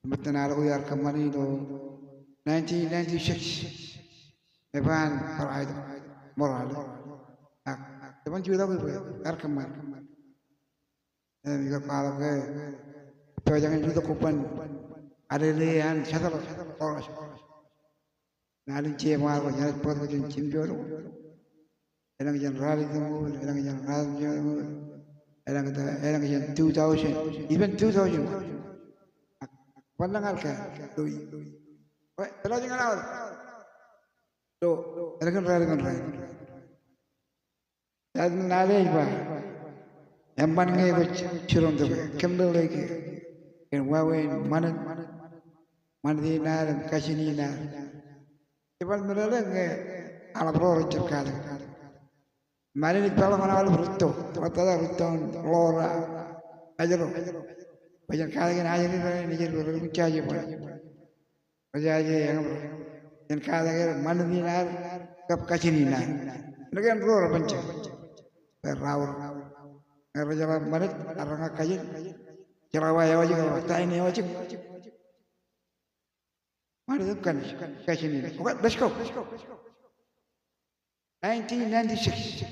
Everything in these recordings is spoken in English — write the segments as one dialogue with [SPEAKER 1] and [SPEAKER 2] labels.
[SPEAKER 1] 24 yar Marino, 1996. Evan Paraido, Morale. The one you love Arkaman. And you got so young into the coupon, Adele and Chattel Forest. Nadi Jema was just put in Chimboro. Elangan Rally the moon, Elangan Rally, Elangan 2000, even 2000. Pandangalka, Louis. What? Telling around. So, Elegant Rally. That's Naleva. Emman gave children the Kimber Lake and Wawe, Manadina and Cashinina. Even the Laelang, Alabro Chakada. Married Palaman Alberto, what other return, Laura, Ajaro. But you're carrying an iron and you will charge you. And Kalaga, Manadina, Capcachinina. Again, roar a bunch of Raur. Rajala Marit, Aranga Kayin, Jarawaya, Tiny Ojik. What is the catching? Let's go. 1996.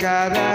[SPEAKER 2] cercare